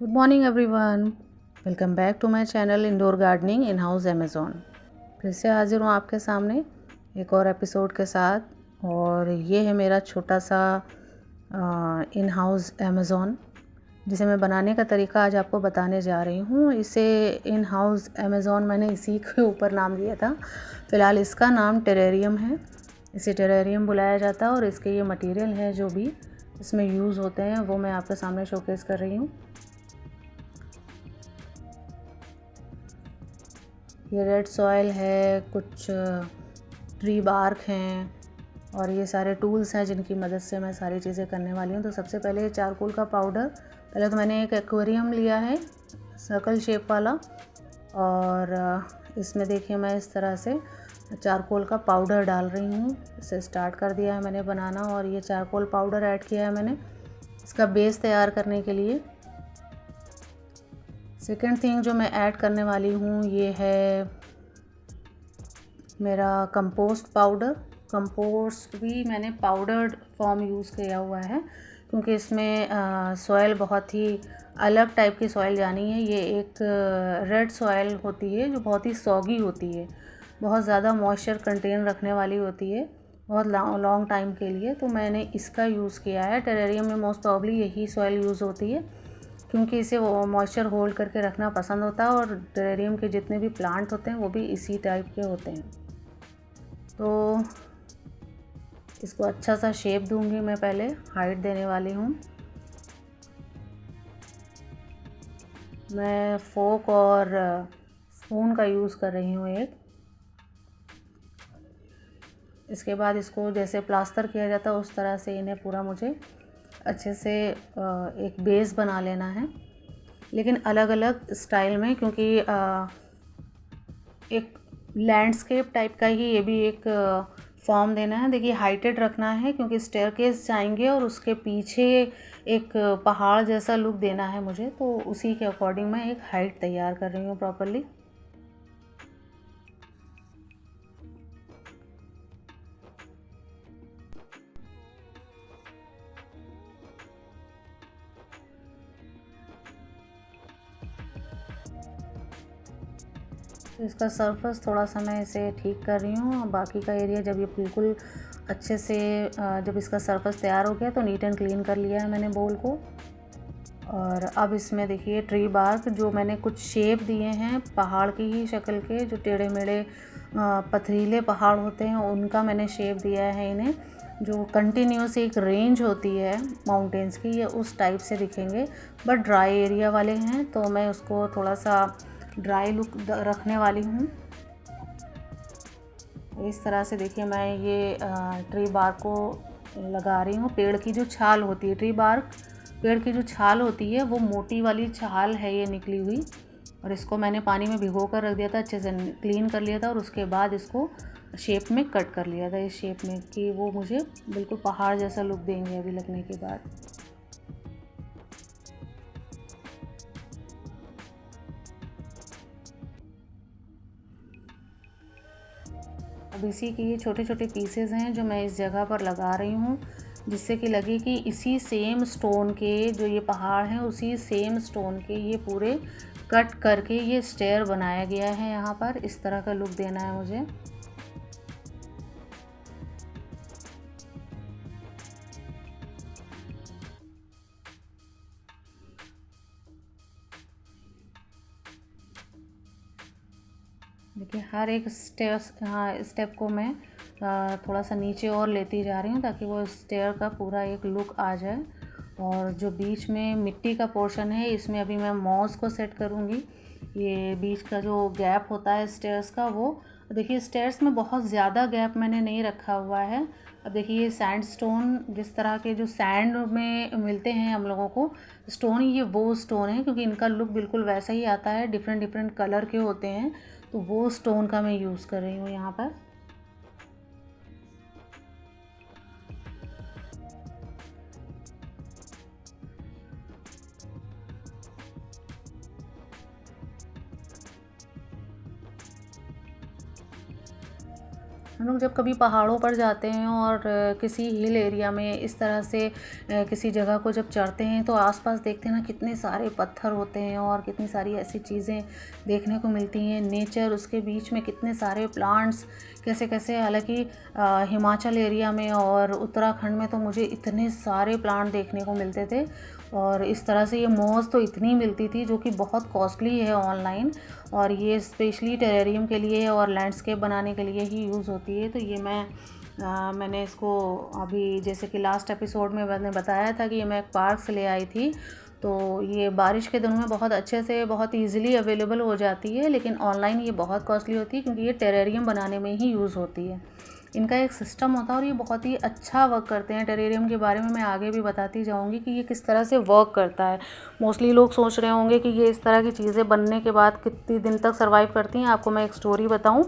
Good morning everyone, welcome back to my channel indoor gardening in house Amazon. फिर से हाजिर हूँ आपके सामने एक और एपिसोड के साथ। और ये है मेरा छोटा सा इन हाउस अमेज़ॉन, जिसे मैं बनाने का तरीका आज आपको बताने जा रही हूँ। इसे इन हाउस अमेज़ॉन मैंने इसी के ऊपर नाम दिया था। फ़िलहाल इसका नाम टेरेरियम है, इसे टेरेरियम बुलाया जाता है। और इसके ये मटेरियल हैं जो भी इसमें यूज़ होते हैं वो मैं आपके सामने शोकेस कर रही हूँ। ये रेड सॉइल है, कुछ ट्री बार्क हैं और ये सारे टूल्स हैं जिनकी मदद से मैं सारी चीज़ें करने वाली हूँ। तो सबसे पहले चारकोल का पाउडर, पहले तो मैंने एक एक्वेरियम लिया है सर्कल शेप वाला, और इसमें देखिए मैं इस तरह से चारकोल का पाउडर डाल रही हूँ। इसे स्टार्ट कर दिया है मैंने बनाना, और ये चारकोल पाउडर ऐड किया है मैंने इसका बेस तैयार करने के लिए। सेकेंड थिंग जो मैं ऐड करने वाली हूँ ये है मेरा कंपोस्ट पाउडर। कंपोस्ट भी मैंने पाउडर्ड फॉर्म यूज़ किया हुआ है, क्योंकि इसमें सॉइल बहुत ही अलग टाइप की सॉइल जानी है। ये एक रेड सॉइल होती है जो बहुत ही सॉगी होती है, बहुत ज़्यादा मॉइस्चर कंटेन रखने वाली होती है बहुत लॉन्ग टाइम के लिए। तो मैंने इसका यूज़ किया है। टेरेरियम में मोस्ट प्रॉब्ली यही सॉइल यूज़ होती है, क्योंकि इसे वो मॉइस्चर होल्ड करके रखना पसंद होता है। और टेरेरियम के जितने भी प्लांट होते हैं वो भी इसी टाइप के होते हैं। तो इसको अच्छा सा शेप दूंगी मैं, पहले हाइट देने वाली हूँ। मैं फोक और स्पून का यूज़ कर रही हूँ एक। इसके बाद इसको जैसे प्लास्टर किया जाता है उस तरह से इन्हें पूरा मुझे अच्छे से एक बेस बना लेना है, लेकिन अलग अलग स्टाइल में, क्योंकि एक लैंडस्केप टाइप का ही ये भी एक फॉर्म देना है। देखिए हाइटेड रखना है, क्योंकि स्टेयरकेस जाएंगे और उसके पीछे एक पहाड़ जैसा लुक देना है मुझे। तो उसी के अकॉर्डिंग मैं एक हाइट तैयार कर रही हूँ प्रॉपरली। तो इसका सरफेस थोड़ा सा मैं इसे ठीक कर रही हूँ। बाकी का एरिया जब ये बिल्कुल अच्छे से जब इसका सरफेस तैयार हो गया तो नीट एंड क्लीन कर लिया है मैंने बोल को। और अब इसमें देखिए ट्री बार्क जो मैंने कुछ शेप दिए हैं पहाड़ की ही शक्ल के, जो टेढ़े मेढ़े पथरीले पहाड़ होते हैं उनका मैंने शेप दिया है इन्हें। जो कंटिन्यूस एक रेंज होती है माउंटेन्स की, ये उस टाइप से दिखेंगे, बट ड्राई एरिया वाले हैं, तो मैं उसको थोड़ा सा ड्राई लुक रखने वाली हूँ। इस तरह से देखिए मैं ये ट्री बार्क को लगा रही हूँ। पेड़ की जो छाल होती है, ट्री बार्क पेड़ की जो छाल होती है वो मोटी वाली छाल है ये निकली हुई, और इसको मैंने पानी में भिगो कर रख दिया था, अच्छे से क्लीन कर लिया था, और उसके बाद इसको शेप में कट कर लिया था इस शेप में, कि वो मुझे बिल्कुल पहाड़ जैसा लुक देंगे अभी लगने के बाद। अब इसी के ये छोटे छोटे पीसेस हैं जो मैं इस जगह पर लगा रही हूँ, जिससे कि लगे कि इसी सेम स्टोन के जो ये पहाड़ हैं उसी सेम स्टोन के ये पूरे कट करके ये स्टेयर बनाया गया है। यहाँ पर इस तरह का लुक देना है मुझे। देखिए हर एक स्टेप को मैं थोड़ा सा नीचे और लेती जा रही हूँ, ताकि वो स्टेयर का पूरा एक लुक आ जाए। और जो बीच में मिट्टी का पोर्शन है इसमें अभी मैं मॉस को सेट करूँगी। ये बीच का जो गैप होता है स्टेयर्स का, वो देखिए स्टेयर्स में बहुत ज़्यादा गैप मैंने नहीं रखा हुआ है। अब देखिए ये सैंडस्टोन, जिस तरह के जो सैंड में मिलते हैं हम लोगों को स्टोन, ये वो स्टोन है, क्योंकि इनका लुक बिल्कुल वैसा ही आता है, डिफरेंट डिफरेंट कलर के होते हैं। तो वो स्टोन का मैं यूज़ कर रही हूँ यहाँ पर। हम लोग जब कभी पहाड़ों पर जाते हैं और किसी हिल एरिया में इस तरह से किसी जगह को जब चढ़ते हैं तो आसपास देखते हैं ना कितने सारे पत्थर होते हैं और कितनी सारी ऐसी चीज़ें देखने को मिलती हैं। नेचर, उसके बीच में कितने सारे प्लांट्स, कैसे कैसे। हालांकि हिमाचल एरिया में और उत्तराखंड में तो मुझे इतने सारे प्लांट देखने को मिलते थे। और इस तरह से ये मॉस तो इतनी मिलती थी जो कि बहुत कॉस्टली है ऑनलाइन, और ये स्पेशली टेरेरियम के लिए और लैंडस्केप बनाने के लिए ही यूज़ होती है। तो ये मैंने इसको अभी जैसे कि लास्ट एपिसोड में मैंने बताया था कि ये मैं एक पार्क से ले आई थी। तो ये बारिश के दिनों में बहुत अच्छे से बहुत इजीली अवेलेबल हो जाती है, लेकिन ऑनलाइन ये बहुत कॉस्टली होती है क्योंकि ये टेरेरियम बनाने में ही यूज़ होती है। इनका एक सिस्टम होता है और ये बहुत ही अच्छा वर्क करते हैं। टेरेरियम के बारे में मैं आगे भी बताती जाऊंगी कि ये किस तरह से वर्क करता है। मोस्टली लोग सोच रहे होंगे कि ये इस तरह की चीज़ें बनने के बाद कितनी दिन तक सर्वाइव करती हैं। आपको मैं एक स्टोरी बताऊं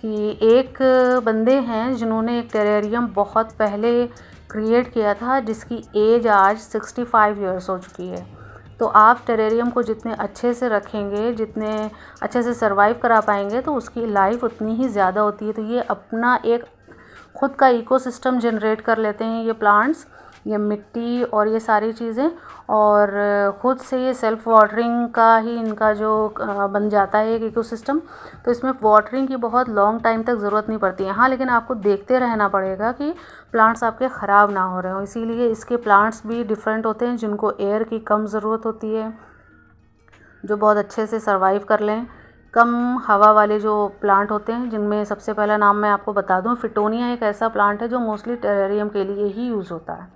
कि एक बंदे हैं जिन्होंने एक टेरेरियम बहुत पहले क्रिएट किया था जिसकी एज आज 65 ईयर्स हो चुकी है। तो आप टेरेरियम को जितने अच्छे से रखेंगे, जितने अच्छे से सर्वाइव करा पाएंगे, तो उसकी लाइफ उतनी ही ज़्यादा होती है। तो ये अपना एक खुद का इकोसिस्टम जनरेट कर लेते हैं ये प्लांट्स, ये मिट्टी और ये सारी चीज़ें, और ख़ुद से ये सेल्फ वाटरिंग का ही इनका जो बन जाता है एक इकोसिस्टम। तो इसमें वाटरिंग की बहुत लॉन्ग टाइम तक ज़रूरत नहीं पड़ती है। हाँ, लेकिन आपको देखते रहना पड़ेगा कि प्लांट्स आपके ख़राब ना हो रहे हों। इसीलिए इसके प्लांट्स भी डिफरेंट होते हैं, जिनको एयर की कम ज़रूरत होती है, जो बहुत अच्छे से सर्वाइव कर लें। कम हवा वाले जो प्लांट होते हैं, जिनमें सबसे पहला नाम मैं आपको बता दूं, फिटोनिया एक ऐसा प्लांट है जो मोस्टली टेरेरियम के लिए ही यूज़ होता है।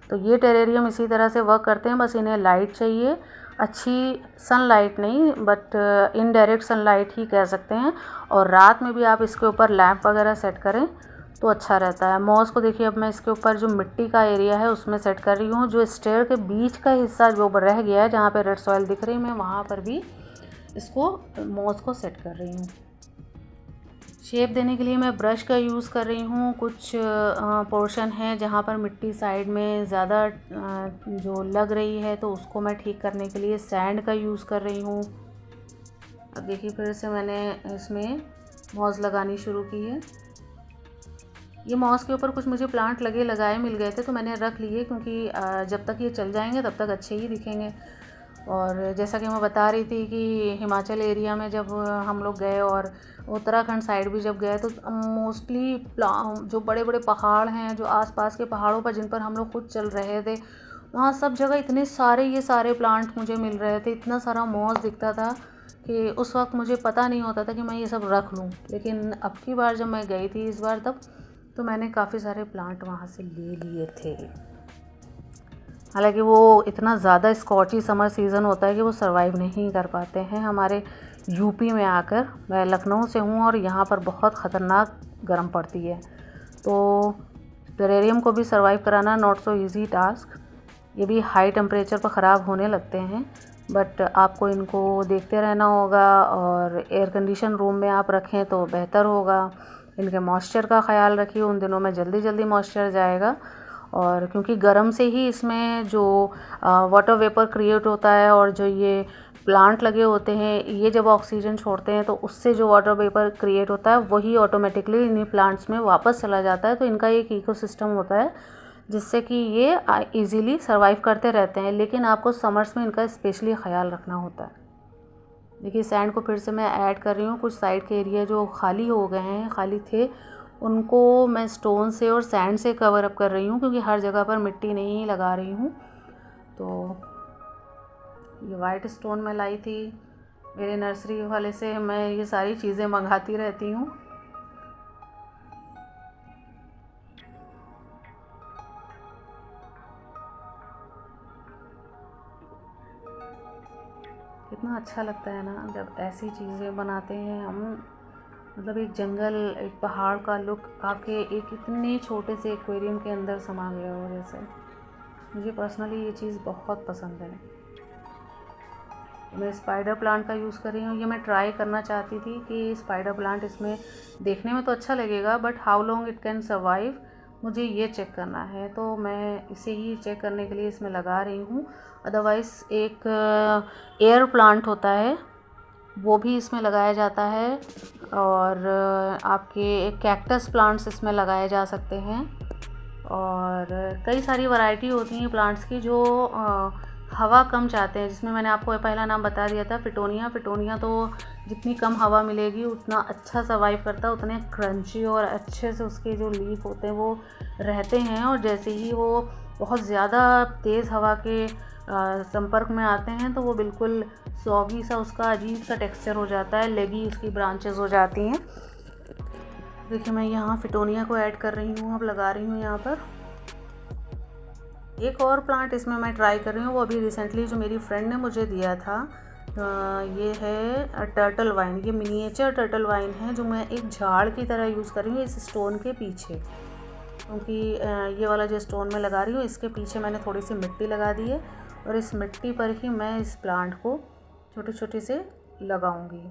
तो ये टेरेरियम इसी तरह से वर्क करते हैं। बस इन्हें लाइट चाहिए, अच्छी सनलाइट नहीं बट इनडायरेक्ट सनलाइट ही कह सकते हैं। और रात में भी आप इसके ऊपर लैंप वगैरह सेट करें तो अच्छा रहता है। मॉस को देखिए, अब मैं इसके ऊपर जो मिट्टी का एरिया है उसमें सेट कर रही हूँ। जो स्टेयर के बीच का हिस्सा जो रह गया है, जहाँ पे रेड सॉइल दिख रही है, मैं वहाँ पर भी इसको मॉस को सेट कर रही हूँ। शेप देने के लिए मैं ब्रश का यूज़ कर रही हूँ। कुछ पोर्शन है जहाँ पर मिट्टी साइड में ज़्यादा जो लग रही है, तो उसको मैं ठीक करने के लिए सैंड का यूज़ कर रही हूँ। अब देखिए, फिर से मैंने इसमें मॉस लगानी शुरू की है। ये मॉस के ऊपर कुछ मुझे प्लांट लगाए मिल गए थे, तो मैंने रख लिए क्योंकि जब तक ये चल जाएंगे तब तक अच्छे ही दिखेंगे। और जैसा कि मैं बता रही थी कि हिमाचल एरिया में जब हम लोग गए और उत्तराखंड साइड भी जब गए, तो मोस्टली जो बड़े बड़े पहाड़ हैं, जो आसपास के पहाड़ों पर जिन पर हम लोग खुद चल रहे थे, वहाँ सब जगह इतने सारे ये सारे प्लांट मुझे मिल रहे थे। इतना सारा मॉस दिखता था कि उस वक्त मुझे पता नहीं होता था कि मैं ये सब रख लूँ। लेकिन अब की बार जब मैं गई थी इस बार, तब तो मैंने काफ़ी सारे प्लांट वहाँ से ले लिए थे। हालांकि वो इतना ज़्यादा स्कॉची समर सीज़न होता है कि वो सर्वाइव नहीं कर पाते हैं हमारे यूपी में आकर। मैं लखनऊ से हूँ और यहाँ पर बहुत ख़तरनाक गर्म पड़ती है, तो टेरेरियम को भी सर्वाइव कराना नॉट सो इजी टास्क। ये भी हाई टेम्परेचर पर ख़राब होने लगते हैं, बट आपको इनको देखते रहना होगा और एयर कंडीशन रूम में आप रखें तो बेहतर होगा। इनके मॉइस्चर का ख़याल रखिए, उन दिनों में जल्दी जल्दी मॉइस्चर जाएगा। और क्योंकि गर्म से ही इसमें जो वाटर वेपर क्रिएट होता है, और जो ये प्लांट लगे होते हैं, ये जब ऑक्सीजन छोड़ते हैं तो उससे जो वाटर वेपर क्रिएट होता है वही ऑटोमेटिकली इन्हीं प्लांट्स में वापस चला जाता है। तो इनका एक इकोसिस्टम होता है जिससे कि ये इजीली सर्वाइव करते रहते हैं। लेकिन आपको समर्स में इनका स्पेशली ख़याल रखना होता है। देखिए, सैंड को फिर से मैं ऐड कर रही हूँ। कुछ साइड के एरिया जो खाली हो गए हैं, खाली थे, उनको मैं स्टोन से और सैंड से कवर अप कर रही हूँ, क्योंकि हर जगह पर मिट्टी नहीं लगा रही हूँ। तो ये वाइट स्टोन मैं लाई थी मेरे नर्सरी वाले से। मैं ये सारी चीज़ें मंगाती रहती हूँ। कितना अच्छा लगता है ना जब ऐसी चीज़ें बनाते हैं हम। मतलब एक जंगल, एक पहाड़ का लुक आपके एक इतने छोटे से एक्वेरियम के अंदर समा गया हो जैसे। मुझे पर्सनली ये चीज़ बहुत पसंद है। मैं स्पाइडर प्लांट का यूज़ कर रही हूँ। ये मैं ट्राई करना चाहती थी कि स्पाइडर प्लांट इसमें देखने में तो अच्छा लगेगा, but how long it can survive, मुझे ये चेक करना है। तो मैं इसे ही चेक करने के लिए इसमें लगा रही हूँ। अदरवाइज़ एक एयर प्लांट होता है वो भी इसमें लगाया जाता है। और आपके कैक्टस प्लांट्स इसमें लगाए जा सकते हैं। और कई सारी वैरायटी होती हैं प्लांट्स की जो हवा कम चाहते हैं, जिसमें मैंने आपको पहला नाम बता दिया था फिटोनिया। फिटोनिया तो जितनी कम हवा मिलेगी उतना अच्छा सर्वाइव करता है, उतने क्रंची और अच्छे से उसके जो लीफ होते हैं वो रहते हैं। और जैसे ही वो बहुत ज़्यादा तेज़ हवा के संपर्क में आते हैं तो वो बिल्कुल सॉगी सा, उसका अजीब सा टेक्सचर हो जाता है, लेगी उसकी ब्रांचेस हो जाती हैं। देखिए मैं यहाँ फिटोनिया को ऐड कर रही हूँ, अब लगा रही हूँ यहाँ पर। एक और प्लांट इसमें मैं ट्राई कर रही हूँ, वो अभी रिसेंटली जो मेरी फ्रेंड ने मुझे दिया था। ये है टर्टल वाइन। ये मिनिएचर टर्टल वाइन है जो मैं एक झाड़ की तरह यूज़ कर रही हूँ इस स्टोन के पीछे, क्योंकि ये वाला जो स्टोन मैं लगा रही हूँ इसके पीछे मैंने थोड़ी सी मिट्टी लगा दी है और इस मिट्टी पर ही मैं इस प्लांट को छोटे छोटे से लगाऊंगी।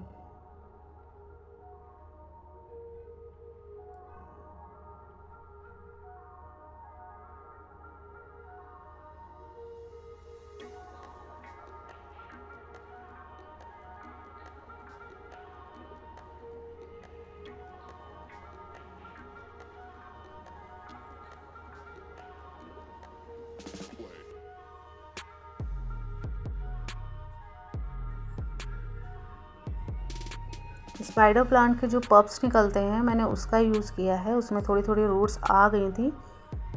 स्पाइडर प्लांट के जो पप्स निकलते हैं मैंने उसका यूज़ किया है, उसमें थोड़ी थोड़ी रूट्स आ गई थी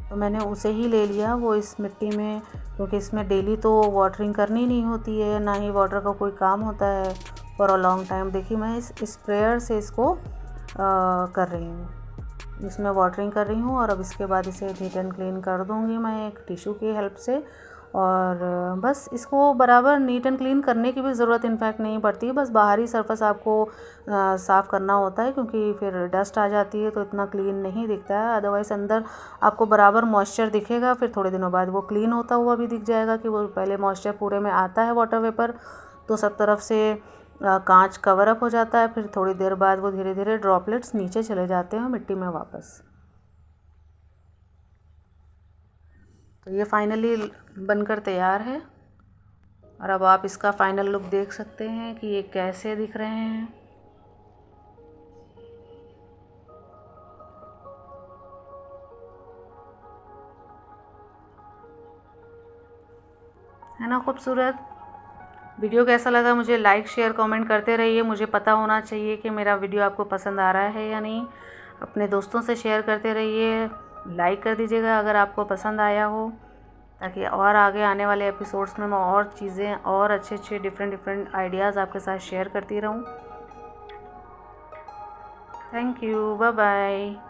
तो मैंने उसे ही ले लिया वो इस मिट्टी में, क्योंकि इसमें डेली तो वाटरिंग करनी नहीं होती है, ना ही वाटर का कोई काम होता है फॉर अ लॉन्ग टाइम। देखिए मैं इस स्प्रेयर से इसको कर रही हूँ, इसमें वाटरिंग कर रही हूँ और अब इसके बाद इसे नीट एंड क्लीन कर दूँगी मैं एक टिश्यू की हेल्प से। और बस इसको बराबर नीट एंड क्लीन करने की भी ज़रूरत इनफैक्ट नहीं पड़ती, बस बाहरी सरफेस आपको साफ़ करना होता है, क्योंकि फिर डस्ट आ जाती है तो इतना क्लीन नहीं दिखता है। अदरवाइज़ अंदर आपको बराबर मॉइस्चर दिखेगा, फिर थोड़े दिनों बाद वो क्लीन होता हुआ भी दिख जाएगा कि वो पहले मॉइस्चर पूरे में आता है वाटर वेपर, तो सब तरफ से कांच कवर अप हो जाता है, फिर थोड़ी देर बाद वो धीरे धीरे ड्रॉपलेट्स नीचे चले जाते हैं मिट्टी में वापस। तो ये फाइनली बनकर तैयार है और अब आप इसका फाइनल लुक देख सकते हैं कि ये कैसे दिख रहे हैं। है ना खूबसूरत। वीडियो कैसा लगा मुझे लाइक शेयर कमेंट करते रहिए, मुझे पता होना चाहिए कि मेरा वीडियो आपको पसंद आ रहा है या नहीं। अपने दोस्तों से शेयर करते रहिए, लाइक कर दीजिएगा अगर आपको पसंद आया हो, ताकि और आगे आने वाले एपिसोड्स में मैं और चीज़ें और अच्छे अच्छे डिफरेंट आइडियाज़ आपके साथ शेयर करती रहूं। Thank you, bye bye.